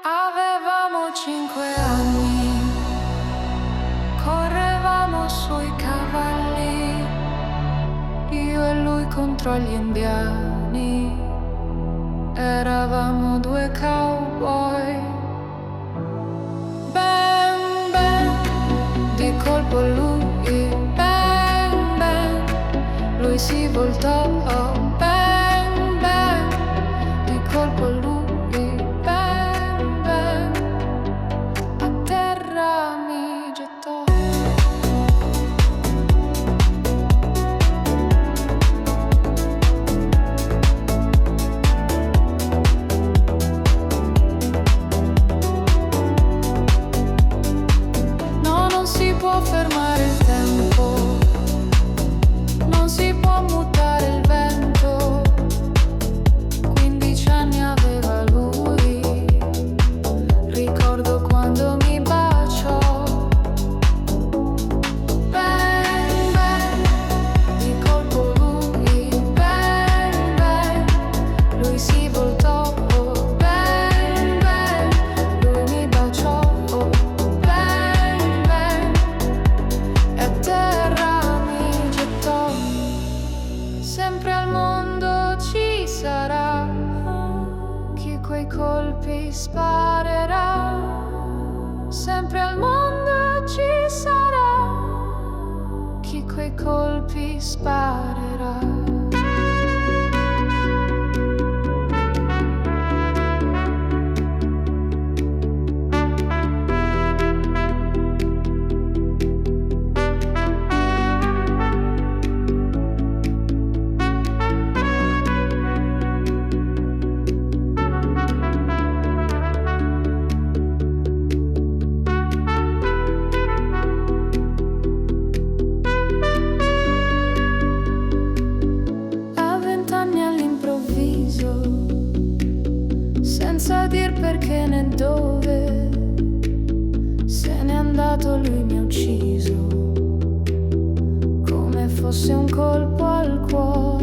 Avevamo 5 anni, correvamo sui cavalli, io e lui contro gli indiani. Eravamo due cowboy. Bang bang, di colpo lui, bang bang, lui si voltò. Bang bang, di colpo lui, bang bang, a terra mi gettò. No, non si può fermare il tempo, non si può mutare il vento. 15 anni aveva lui, ricordo quando mi baciò. Bang bang, di colpo lui, bang bang, lui si voltò. Bang bang, lui mi baciò. Bang bang, e a terra mi gettò. Sempre al mondo ci sarà chi quei colpi sparerà. Sempre al mondo ci sarà chi quei colpi sparerà. A 20 anni all'improvviso, senza dir perché né dove, se n'è andato, lui mi ha ucciso, come fosse un colpo al cuore.